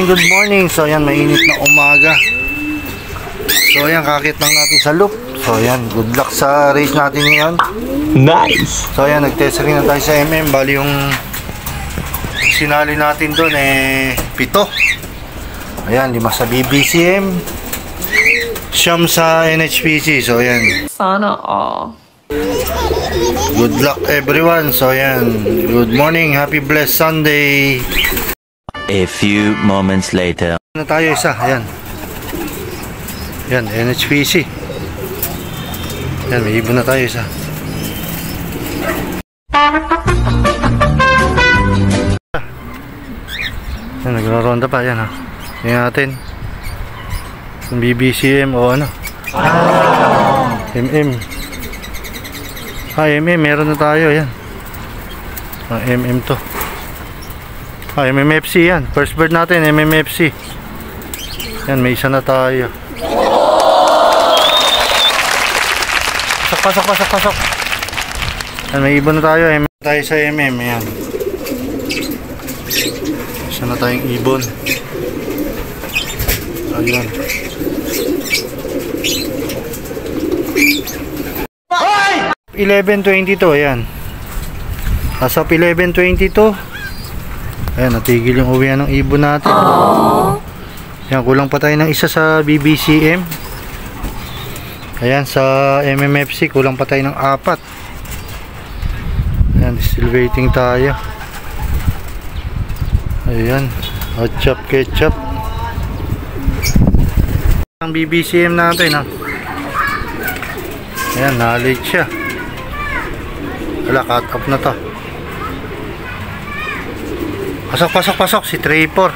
Good morning. So ayan, mainit na umaga. So ayan, kakit lang natin sa loop. So ayan, good luck sa race natin ngayon. Nice. So ayan, nag-test rin na tayo sa MM. Bali yung sinali natin doon 7. Ayan, 5 sa BBCM, 9 sa NHPC. So ayan, sana all. good luck everyone. So ayan, good morning, happy blessed Sunday. A few moments later. Na tayo isa, ayan. Yan, NHPC. Yan, may ibon na tayo isa. Yan, nagraronda pa, yan ha. Tingnan natin. Yung BBCM o ano. MM. MM, meron na tayo, yan. MM to. MMFC yan. First bird natin, MMFC. Yan, may isa na tayo. Pasok. Yan, may ibon na tayo. Tayo sa MM, yan. Isa na tayong ibon. Ayun. Hoy! 11:22, yan. As of 11:22. Ayan, natigil yung uwian ng ibon natin. Ayan, kulang pa tayo ng isa sa BBCM. Ayan, sa MMFC kulang pa tayo ng 4. Ayan, still waiting tayo. Ayan, hot chop ketchup. Ang BBCM natin ha. Ayan, knowledge siya. Wala, cut off na to. Pasok si Trapper.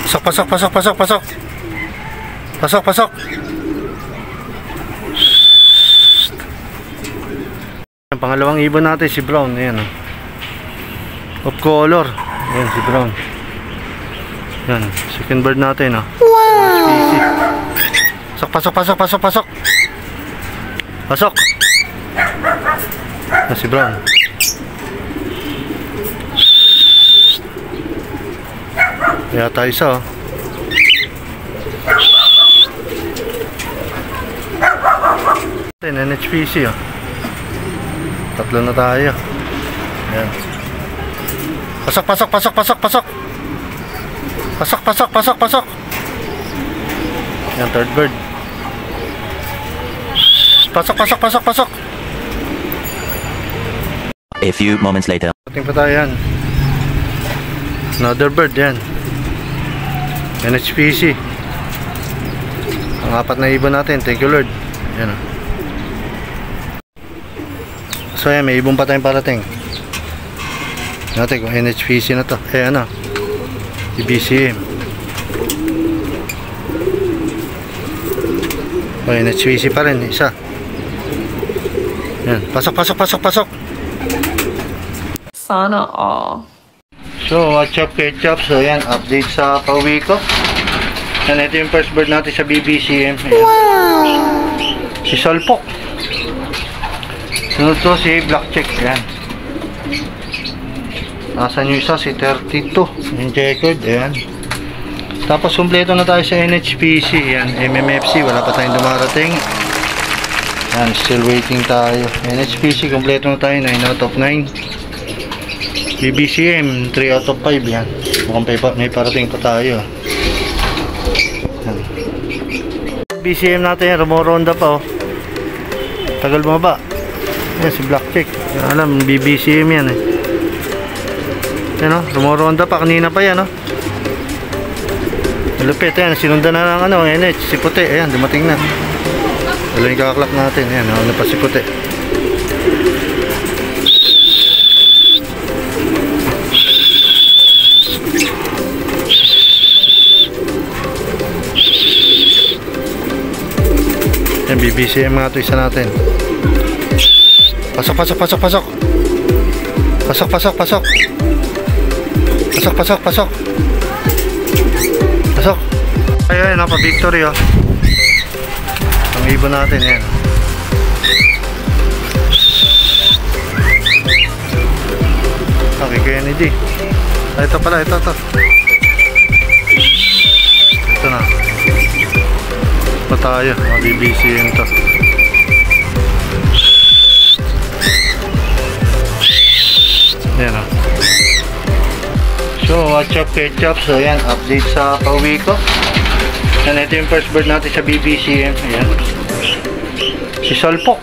Pasok. Ang pangalawang ibon natin si Brown, ayan. Of color. Ayan si Brown. Yan, second bird natin ah. Wow. Pasok. Yan si Brown. Kaya tayo isa oh. NHPC oh. 3 na tayo. Ayan. Pasok. Ayan, third bird. Pasok. A few moments later. Ating pa tayo yan. Another bird yan. NHPC. Ang 4 na ibon natin. Thank you Lord. Ayan. So ayan, may ibon pa tayong parating. Natin kung NHPC na to. Ayan na. BBCM. O NHPC pa rin. Isa. Ayan. Pasok. Sana all. So, what's up ketchup? So, yan, update sa pauwi ko. Yan, ito yung first bird natin sa BBCM. Ayan. Wow! Si Salpok. Sunod to si Black Check. Ayan. Nasaan yung isa? Si 32. Yung checkered. Ayan. Tapos, kumpleto na tayo sa NHPC. Ayan, MMFC. Wala pa tayong dumarating. Ayan, still waiting tayo. NHPC, kumpleto na tayo. 9 out of 9. BBCM 3 out of 5 yan. Mukhang may parating pa tayo. Yan. BBCM natin yan, rumoronda pa oh. Tagal bumaba. Yan si Black Check. Yan, alam, BBCM yan eh. Yan oh, rumoronda pa. Kanina pa yan oh. Malupit yan, sinundan na ng NH, si Puti. Ayan, dumating na. Wala yung kakaklak natin. Ayan, ano pa si Puti. Yan, BBCM nga ito isa natin. Pasok. Pasok. Pasok. Ayun, napa-victory oh. Ang ibon natin yan. Okay, Kennedy. Ah, ito pala, ito. Ito na. Pa tayo, mga-BBC yun to. Yan o. So, what's up ketchup? So yan, update sa pauwi ko. Yan, ito yung first bird natin sa BBCM. Ayan. Si Salpo.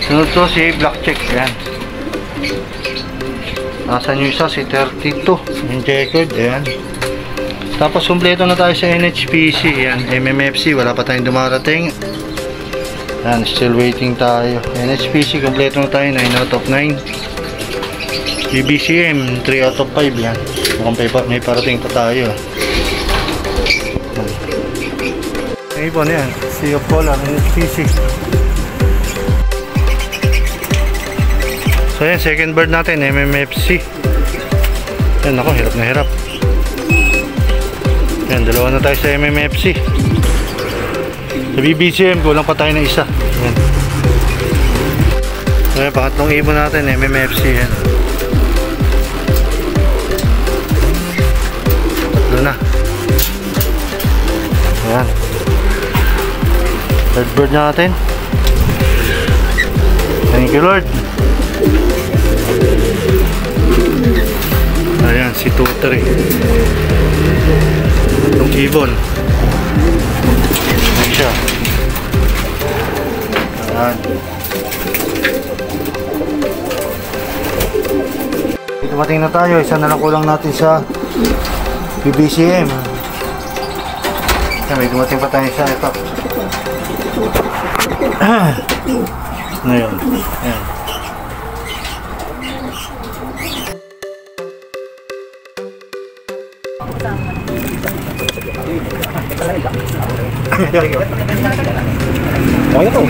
Sunod to si Black Check. Ayan. Nasaan yung isa? Si 32. Yung checkered. Ayan. Tapos kumpleto na tayo sa NHPC. Ayan. MMFC. Wala pa tayong dumarating. Ayan. Still waiting tayo. NHPC. Kumpleto na tayo. 9 out of 9. BBCM 3 out of 5 yan. Mukhang may parating pa tayo. Ang ibon yan, Sea of Polar, NHPC. So yan, second bird natin, MMFC. Yan ako, hirap na hirap. Yan, dalawa na tayo sa MMFC. Sa BBCM, kulang pa tayo na isa. Yan. So yan, pangatlong ibon natin, MMFC yan. Na. Ayan. Third bird natin. Thank you Lord. Ayan, si Tutor eh. Itong ibon. Ayan siya. Ayan. Dumating na tayo. Isa na lang kulang natin sa BBCM. May dumating pa tayo sa ito. Ngayon. Ayan. Okay ito.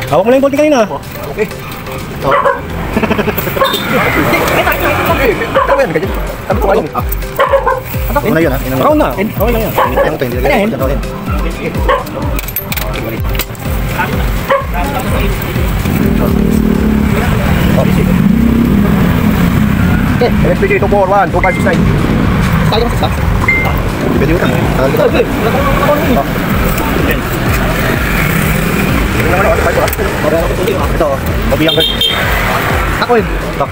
Hawak mo lang yung konti kanina. Okay. Ito na yun ha? Ikaw na. Okay lang yan. Ano ito? Hindi lagay. Okay, LSPG 241, 2569. Tayo mo sa Pwede yun lang. ito, mabiyang bird. Ako yun. Ito.